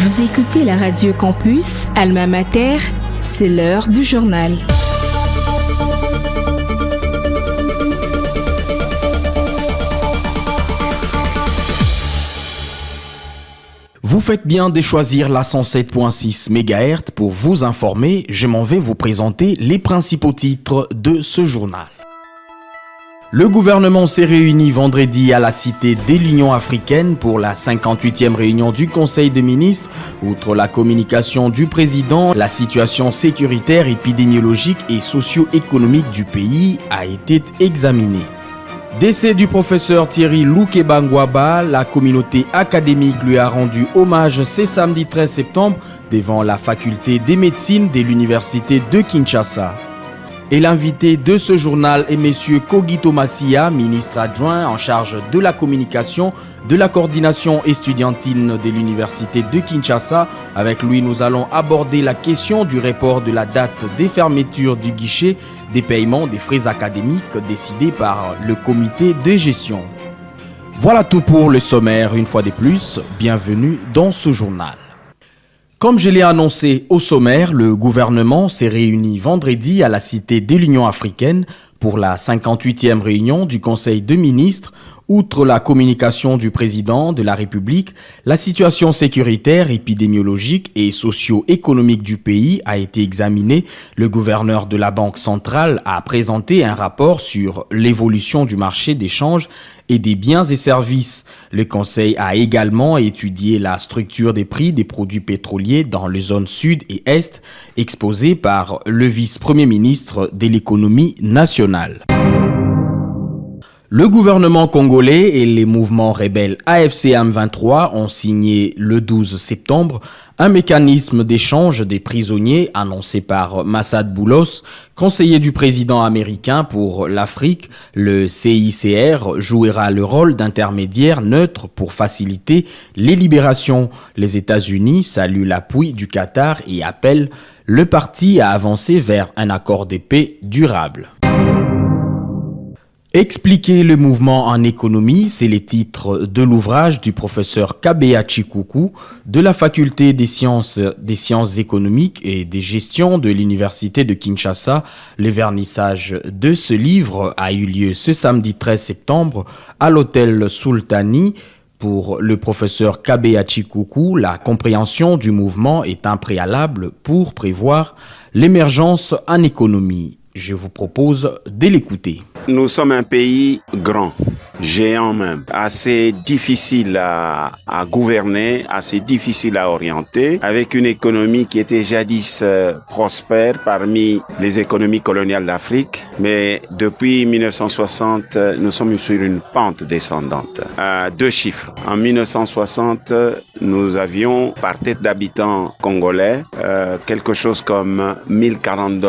Vous écoutez la Radio Campus, Alma Mater, c'est l'heure du journal. Vous faites bien de choisir la 107.6 MHz pour vous informer. Je m'en vais vous présenter les principaux titres de ce journal. Le gouvernement s'est réuni vendredi à la Cité de l'Union africaine pour la 58e réunion du Conseil des ministres. Outre la communication du président, la situation sécuritaire, épidémiologique et socio-économique du pays a été examinée. Décès du professeur Thierry Loukeba-Ngouaba, la communauté académique lui a rendu hommage ce samedi 13 septembre devant la faculté des médecines de l'université de Kinshasa. Et l'invité de ce journal est M. Kogito Massia, ministre adjoint en charge de la communication, de la coordination estudiantine de l'université de Kinshasa. Avec lui, nous allons aborder la question du report de la date des fermetures du guichet des paiements des frais académiques décidés par le comité de gestion. Voilà tout pour le sommaire. Une fois de plus, bienvenue dans ce journal. Comme je l'ai annoncé au sommaire, le gouvernement s'est réuni vendredi à la Cité de l'Union africaine pour la 58e réunion du Conseil des ministres. Outre la communication du président de la République, la situation sécuritaire, épidémiologique et socio-économique du pays a été examinée. Le gouverneur de la Banque centrale a présenté un rapport sur l'évolution du marché des changes et des biens et services. Le Conseil a également étudié la structure des prix des produits pétroliers dans les zones sud et est, exposée par le vice-premier ministre de l'économie nationale. Le gouvernement congolais et les mouvements rebelles AFC M23 ont signé le 12 septembre un mécanisme d'échange des prisonniers annoncé par Massad Boulos, conseiller du président américain pour l'Afrique. Le CICR jouera le rôle d'intermédiaire neutre pour faciliter les libérations. Les États-Unis saluent l'appui du Qatar et appellent le parti à avancer vers un accord de paix durable. Expliquer le mouvement en économie, c'est le titre de l'ouvrage du professeur Kabea Chikuku de la faculté des sciences économiques et des gestions de l'université de Kinshasa. Le vernissage de ce livre a eu lieu ce samedi 13 septembre à l'hôtel Sultani. Pour le professeur Kabea Chikuku, la compréhension du mouvement est un préalable pour prévoir l'émergence en économie. Je vous propose de l'écouter. Nous sommes un pays grand, géant même, assez difficile à gouverner, assez difficile à orienter, avec une économie qui était jadis prospère parmi les économies coloniales d'Afrique. Mais depuis 1960, nous sommes sur une pente descendante. Deux chiffres. En 1960, nous avions, par tête d'habitants congolais, quelque chose comme $1040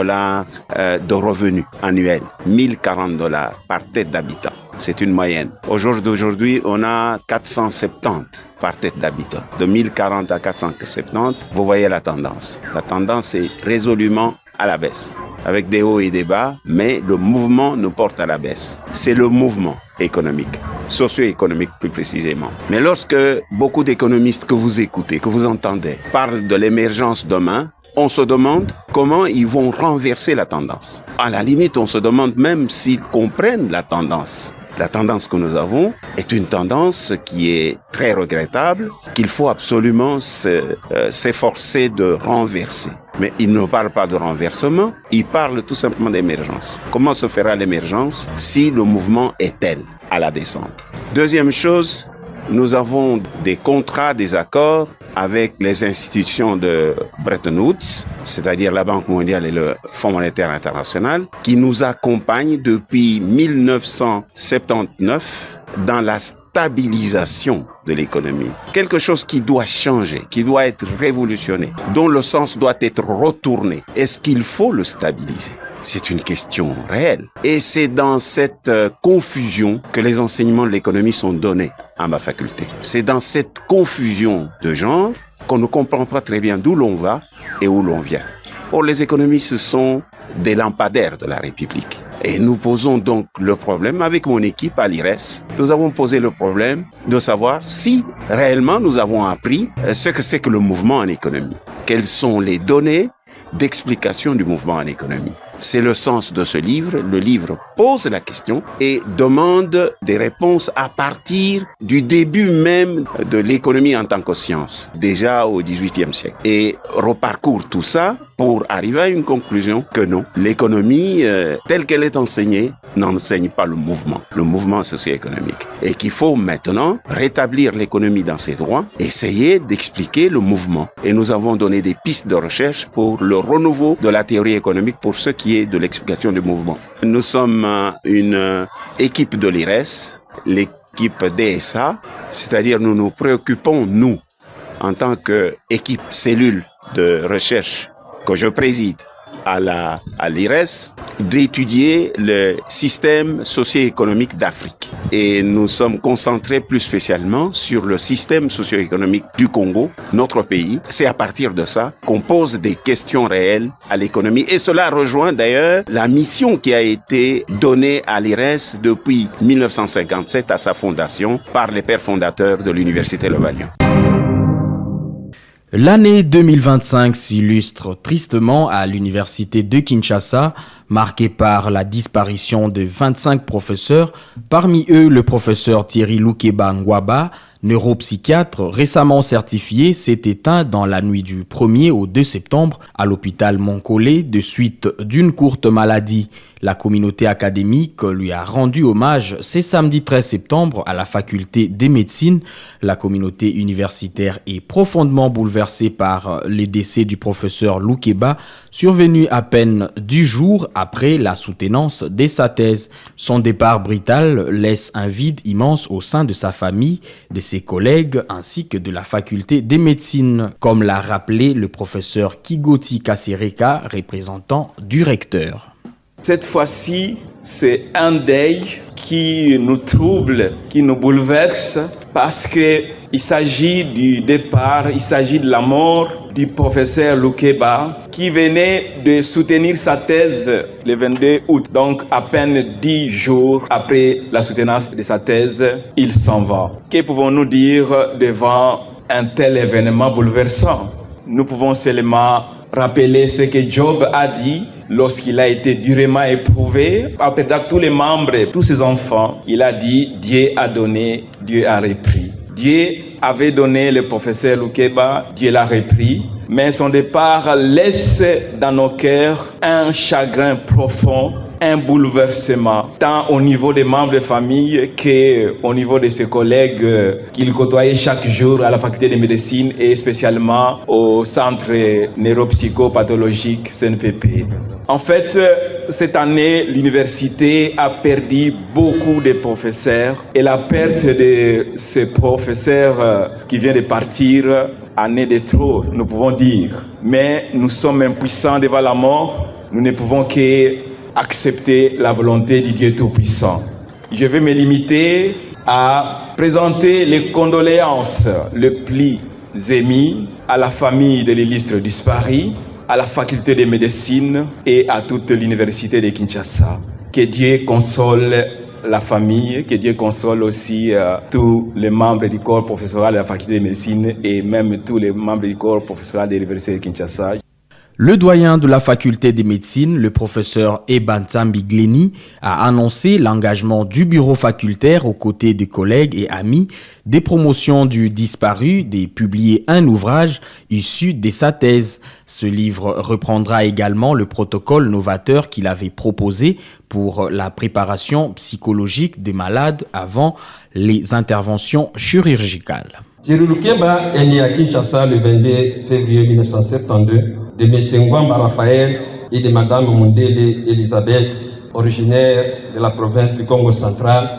de revenus annuels. $1040 par tête d'habitant. C'est une moyenne. Aujourd'hui, on a 470 par tête d'habitant. De 1040 à 470, vous voyez la tendance. La tendance est résolument à la baisse, avec des hauts et des bas, mais le mouvement nous porte à la baisse. C'est le mouvement économique, socio-économique plus précisément. Mais lorsque beaucoup d'économistes que vous écoutez, que vous entendez, parlent de l'émergence demain, on se demande comment ils vont renverser la tendance. À la limite, on se demande même s'ils comprennent la tendance. La tendance que nous avons est une tendance qui est très regrettable, qu'il faut absolument s'efforcer de renverser. Mais ils ne parlent pas de renversement, ils parlent tout simplement d'émergence. Comment se fera l'émergence si le mouvement est tel à la descente? Deuxième chose, nous avons des contrats, des accords avec les institutions de Bretton Woods, c'est-à-dire la Banque mondiale et le Fonds monétaire international, qui nous accompagnent depuis 1979 dans la stabilisation de l'économie. Quelque chose qui doit changer, qui doit être révolutionné, dont le sens doit être retourné. Est-ce qu'il faut le stabiliser? C'est une question réelle. Et c'est dans cette confusion que les enseignements de l'économie sont donnés à ma faculté. C'est dans cette confusion de genre qu'on ne comprend pas très bien d'où l'on va et où l'on vient. Or, les économistes, ce sont des lampadaires de la République. Et nous posons donc le problème avec mon équipe à l'IRES. Nous avons posé le problème de savoir si réellement nous avons appris ce que c'est que le mouvement en économie. Quelles sont les données d'explication du mouvement en économie. C'est le sens de ce livre. Le livre pose la question et demande des réponses à partir du début même de l'économie en tant que science, déjà au XVIIIe siècle. Et reparcourt tout ça pour arriver à une conclusion que non, l'économie telle qu'elle est enseignée n'enseigne pas le mouvement socio-économique. Et qu'il faut maintenant rétablir l'économie dans ses droits, essayer d'expliquer le mouvement. Et nous avons donné des pistes de recherche pour le renouveau de la théorie économique pour ce qui est de l'explication du mouvement. Nous sommes une équipe de l'IRES, l'équipe DSA, c'est-à-dire nous nous préoccupons, nous, en tant qu'équipe cellule de recherche que je préside à l'IRES, d'étudier le système socio-économique d'Afrique. Et nous sommes concentrés plus spécialement sur le système socio-économique du Congo, notre pays. C'est à partir de ça qu'on pose des questions réelles à l'économie. Et cela rejoint d'ailleurs la mission qui a été donnée à l'IRES depuis 1957 à sa fondation par les pères fondateurs de l'Université Le Valion. L'année 2025 s'illustre tristement à l'université de Kinshasa, marquée par la disparition de 25 professeurs, parmi eux le professeur Thierry Loukeba Ngwaba, neuropsychiatre récemment certifié, s'est éteint dans la nuit du 1er au 2 septembre à l'hôpital Moncolé de suite d'une courte maladie. La communauté académique lui a rendu hommage ce samedi 13 septembre à la faculté des médecines. La communauté universitaire est profondément bouleversée par le décès du professeur Loukeba, survenu à peine 10 jours après la soutenance de sa thèse. Son départ brutal laisse un vide immense au sein de sa famille, de ses collègues ainsi que de la faculté des médecines, comme l'a rappelé le professeur Kigoti Kasereka, représentant du recteur. Cette fois-ci, c'est un deuil qui nous trouble, qui nous bouleverse, parce qu'il s'agit du départ, il s'agit de la mort du professeur Loukeba, qui venait de soutenir sa thèse le 22 août. Donc, à peine 10 jours après la soutenance de sa thèse, il s'en va. Que pouvons-nous dire devant un tel événement bouleversant? Nous pouvons seulement rappeler ce que Job a dit lorsqu'il a été durement éprouvé. Après tous les membres, tous ses enfants, il a dit « Dieu a donné, Dieu a repris ». Dieu avait donné le professeur Loukeba, Dieu l'a repris, mais son départ laisse dans nos cœurs un chagrin profond, un bouleversement, tant au niveau des membres de famille qu'au niveau de ses collègues qu'il côtoyait chaque jour à la faculté de médecine et spécialement au centre neuropsychopathologique CNPP. En fait, cette année, l'université a perdu beaucoup de professeurs et la perte de ce professeur qui vient de partir en est de trop, nous pouvons dire. Mais nous sommes impuissants devant la mort, nous ne pouvons qu'accepter la volonté du Dieu Tout-Puissant. Je vais me limiter à présenter les condoléances les plus émues à la famille de l'illustre disparu, à la faculté de médecine et à toute l'université de Kinshasa. Que Dieu console la famille, que Dieu console aussi tous les membres du corps professoral de la faculté de médecine et même tous les membres du corps professoral de l'université de Kinshasa. Le doyen de la faculté de médecine, le professeur Ebantambi Gleni, a annoncé l'engagement du bureau facultaire aux côtés de collègues et amis, des promotions du disparu, de publier un ouvrage issu de sa thèse. Ce livre reprendra également le protocole novateur qu'il avait proposé pour la préparation psychologique des malades avant les interventions chirurgicales. Thierry Loukeba est né à Kinshasa le 22 février 1972 de M. Ngwamba Raphaël et de Mme Mundele Elisabeth, originaire de la province du Congo central,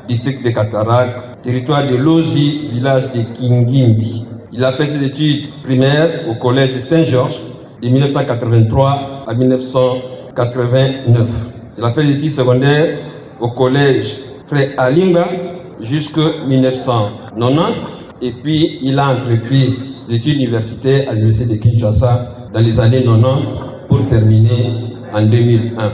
district de Katarak, territoire de Lozi, village de Kingimbi. Il a fait ses études primaires au collège Saint-Georges de 1983 à 1989. Il a fait des études secondaires au collège Frère Alinga jusqu'en 1990 et puis il a entrepris des études universitaires à l'université de Kinshasa dans les années 90 pour terminer en 2001.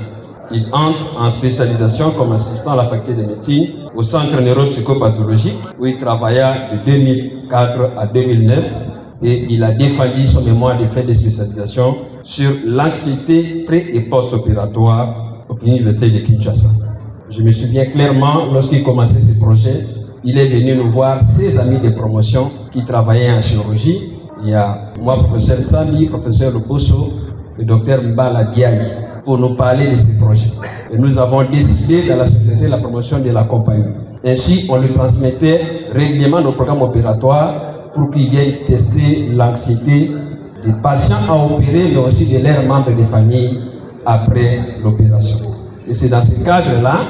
il entre en spécialisation comme assistant à la faculté de médecine au centre neuropsychopathologique où il travailla de 2004 à 2009 et il a défendu son mémoire de fin de spécialisation sur l'anxiété pré- et post-opératoire à l'université de Kinshasa. Je me souviens clairement, lorsqu'il commençait ce projet, il est venu nous voir ses amis de promotion qui travaillaient en chirurgie. Il y a moi, professeur Tsami, professeur Loposo, le docteur Mbala Diaye, pour nous parler de ce projet. Et nous avons décidé dans la société de la promotion de l'accompagner. Ainsi, on lui transmettait régulièrement nos programmes opératoires pour qu'il vienne tester l'anxiété des patients à opérer, mais aussi de leurs membres de famille après l'opération. Et c'est dans ce cadre-là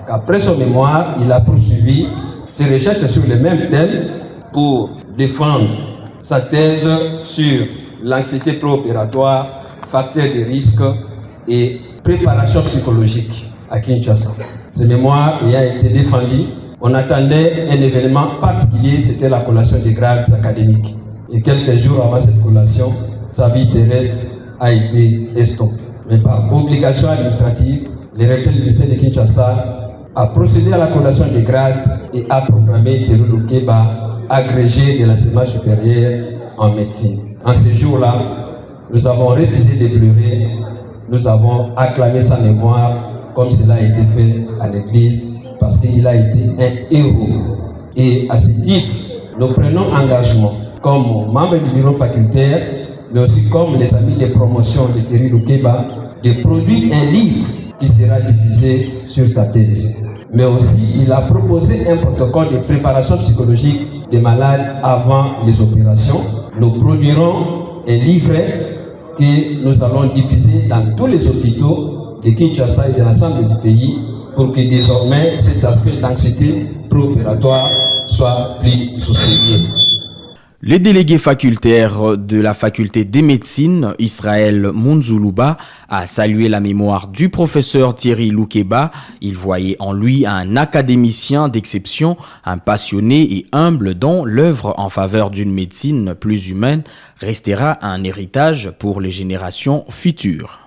qu'après son mémoire, il a poursuivi ses recherches sur le même thème pour défendre sa thèse sur l'anxiété préopératoire, facteurs de risque et préparation psychologique à Kinshasa. Ce mémoire ayant été défendu, on attendait un événement particulier, c'était la collation des grades académiques. Et quelques jours avant cette collation, sa vie terrestre a été estompée. Mais par obligation administrative, le recteur du lycée de Kinshasa a procédé à la collation des grades et a proclamé Thierry Loukeba agrégé de l'enseignement supérieur en médecine. En ce jour-là, nous avons refusé de pleurer, nous avons acclamé sa mémoire comme cela a été fait à l'église parce qu'il a été un héros. Et à ce titre, nous prenons engagement comme membres du bureau facultaire, mais aussi comme les amis de promotion de Thierry Loukeba, de produire un livre qui sera diffusé sur sa thèse. Mais aussi, il a proposé un protocole de préparation psychologique des malades avant les opérations. Nous produirons un livret que nous allons diffuser dans tous les hôpitaux de Kinshasa et de l'ensemble du pays pour que désormais cet aspect d'anxiété préopératoire soit pris au sérieux. Les délégués facultaires de la faculté des médecines, Israël Munzuluba, a salué la mémoire du professeur Thierry Loukeba. Il voyait en lui un académicien d'exception, un passionné et humble dont l'œuvre en faveur d'une médecine plus humaine restera un héritage pour les générations futures.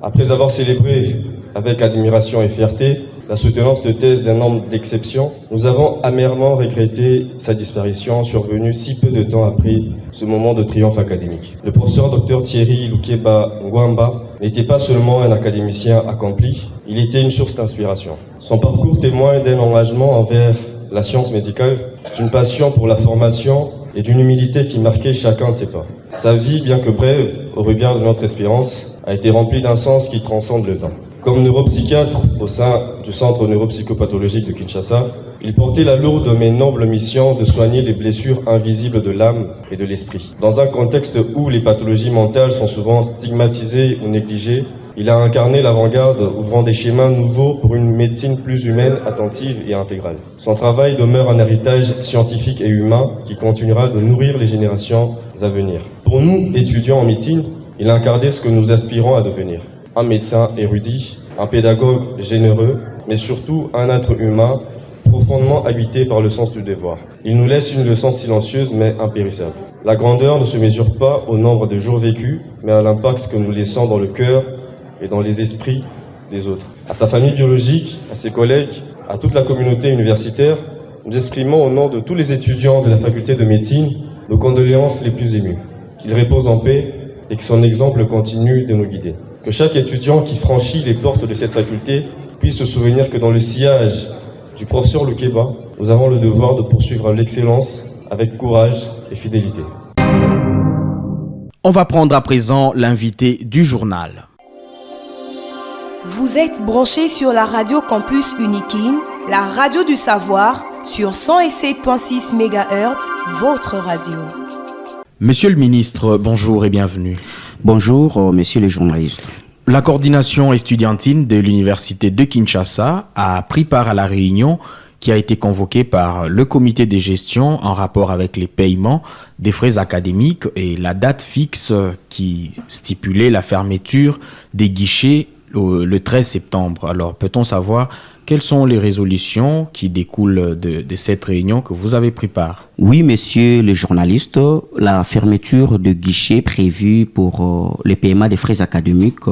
Après avoir célébré avec admiration et fierté la soutenance de thèse d'un homme d'exception, nous avons amèrement regretté sa disparition survenue si peu de temps après ce moment de triomphe académique. Le professeur Dr Thierry Loukeba Ngwamba n'était pas seulement un académicien accompli, il était une source d'inspiration. Son parcours témoigne d'un engagement envers la science médicale, d'une passion pour la formation et d'une humilité qui marquait chacun de ses pas. Sa vie, bien que brève, au regard de notre espérance, a été remplie d'un sens qui transcende le temps. Comme neuropsychiatre au sein du centre neuropsychopathologique de Kinshasa, il portait la lourde mais noble mission de soigner les blessures invisibles de l'âme et de l'esprit. Dans un contexte où les pathologies mentales sont souvent stigmatisées ou négligées, il a incarné l'avant-garde, ouvrant des schémas nouveaux pour une médecine plus humaine, attentive et intégrale. Son travail demeure un héritage scientifique et humain qui continuera de nourrir les générations à venir. Pour nous, étudiants en médecine, il a incarné ce que nous aspirons à devenir. Un médecin érudit, un pédagogue généreux, mais surtout un être humain profondément habité par le sens du devoir. Il nous laisse une leçon silencieuse mais impérissable. La grandeur ne se mesure pas au nombre de jours vécus, mais à l'impact que nous laissons dans le cœur et dans les esprits des autres. À sa famille biologique, à ses collègues, à toute la communauté universitaire, nous exprimons au nom de tous les étudiants de la faculté de médecine nos condoléances les plus émues. Qu'il repose en paix et que son exemple continue de nous guider. Que chaque étudiant qui franchit les portes de cette faculté puisse se souvenir que dans le sillage du professeur Loukeba, nous avons le devoir de poursuivre l'excellence avec courage et fidélité. On va prendre à présent l'invité du journal. Vous êtes branchés sur la radio Campus Unikin, la radio du savoir, sur 107.6 MHz, votre radio. Monsieur le ministre, bonjour et bienvenue. Bonjour, messieurs les journalistes. La coordination estudiantine de l'université de Kinshasa a pris part à la réunion qui a été convoquée par le comité de gestion en rapport avec les paiements des frais académiques et la date fixe qui stipulait la fermeture des guichets le 13 septembre. Alors, peut-on savoir quelles sont les résolutions qui découlent de cette réunion que vous avez pris part? Oui, messieurs les journalistes, la fermeture de guichets prévue pour les paiements des frais académiques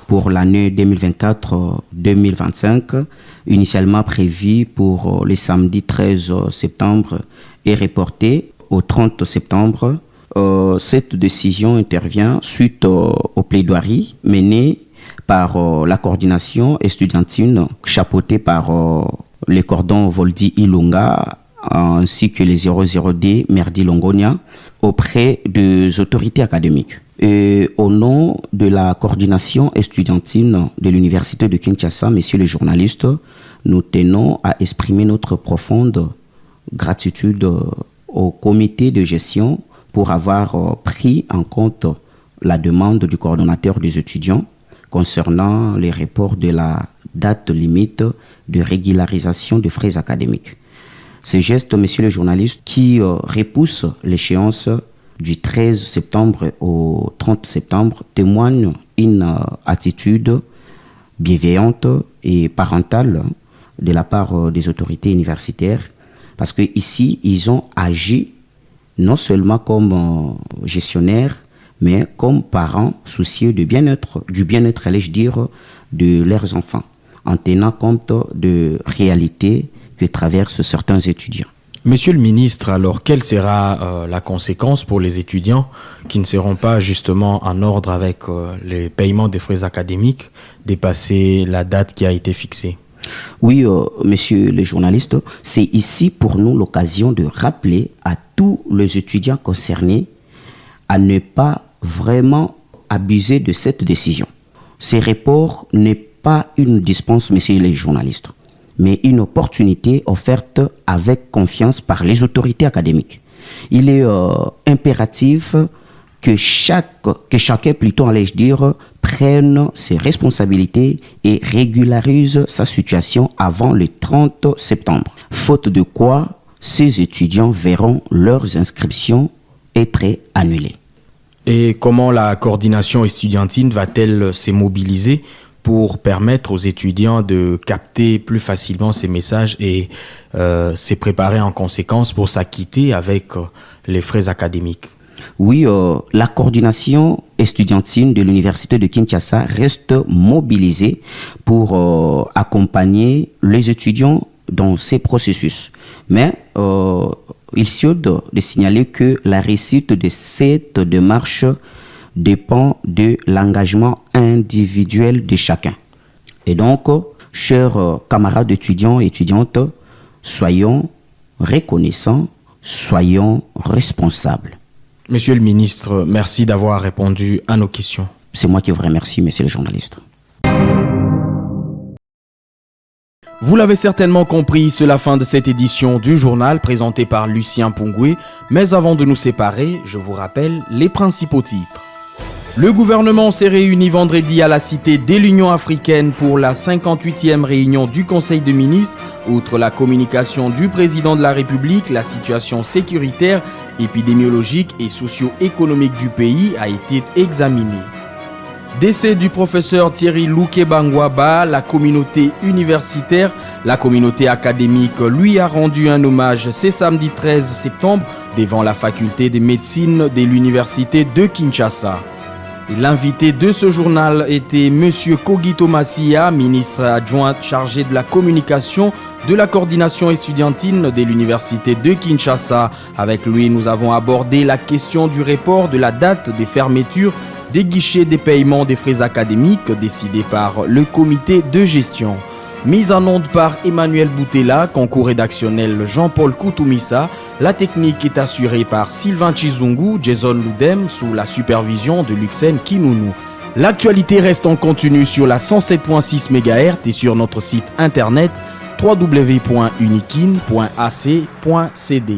pour l'année 2024-2025, initialement prévu pour le samedi 13 septembre, est reportée au 30 septembre. Cette décision intervient suite aux plaidoiries menées par la coordination estudiantine chapeautée par les cordons Voldi Ilunga ainsi que les 00D Merdi Longonia auprès des autorités académiques. Et au nom de la coordination estudiantine de l'Université de Kinshasa, messieurs les journalistes, nous tenons à exprimer notre profonde gratitude au comité de gestion pour avoir pris en compte la demande du coordonnateur des étudiants concernant les reports de la date limite de régularisation des frais académiques. Ce geste, messieurs les journalistes, qui repousse l'échéance du 13 septembre au 30 septembre, témoigne une attitude bienveillante et parentale de la part des autorités universitaires, parce qu'ici, ils ont agi non seulement comme gestionnaires, mais comme parents soucieux du bien-être, allais-je dire, de leurs enfants, en tenant compte de réalités que traversent certains étudiants. Monsieur le ministre, alors quelle sera la conséquence pour les étudiants qui ne seront pas justement en ordre avec les paiements des frais académiques, dépasser la date qui a été fixée? Oui, messieurs les journalistes, c'est ici pour nous l'occasion de rappeler à tous les étudiants concernés à ne pas vraiment abuser de cette décision. Ces reports n'est pas une dispense, messieurs les journalistes, mais une opportunité offerte avec confiance par les autorités académiques. Il est impératif que chacun, plutôt, allais-je dire, prenne ses responsabilités et régularise sa situation avant le 30 septembre. Faute de quoi, ces étudiants verront leurs inscriptions être annulées. Et comment la coordination estudiantine va-t-elle se mobiliser pour permettre aux étudiants de capter plus facilement ces messages et se préparer en conséquence pour s'acquitter avec les frais académiques? Oui, la coordination estudiantine de l'Université de Kinshasa reste mobilisée pour accompagner les étudiants dans ces processus. Mais il suffit de signaler que la réussite de cette démarche dépend de l'engagement individuel de chacun. Et donc, chers camarades étudiants et étudiantes, soyons reconnaissants, soyons responsables. Monsieur le ministre, merci d'avoir répondu à nos questions. C'est moi qui vous remercie, messieurs les journalistes. Vous l'avez certainement compris, c'est la fin de cette édition du journal présenté par Lucien Pungwe. Mais avant de nous séparer, je vous rappelle les principaux titres. Le gouvernement s'est réuni vendredi à la Cité de l'Union africaine pour la 58e réunion du Conseil des ministres. Outre la communication du président de la République, la situation sécuritaire, épidémiologique et socio-économique du pays a été examinée. Décès du professeur Thierry Loukebangwaba, la communauté universitaire, la communauté académique lui a rendu un hommage ce samedi 13 septembre devant la faculté de médecine de l'université de Kinshasa. L'invité de ce journal était M. Kogito Massia, ministre adjoint chargé de la communication de la coordination estudiantine de l'université de Kinshasa. Avec lui, nous avons abordé la question du report de la date des fermetures des guichets des paiements des frais académiques décidés par le comité de gestion. Mise en onde par Emmanuel Boutella, concours rédactionnel Jean-Paul Koutoumissa. La technique est assurée par Sylvain Chizungu, Jason Loudem, sous la supervision de Luxen Kinounou. L'actualité reste en continu sur la 107.6 MHz et sur notre site internet www.unikin.ac.cd.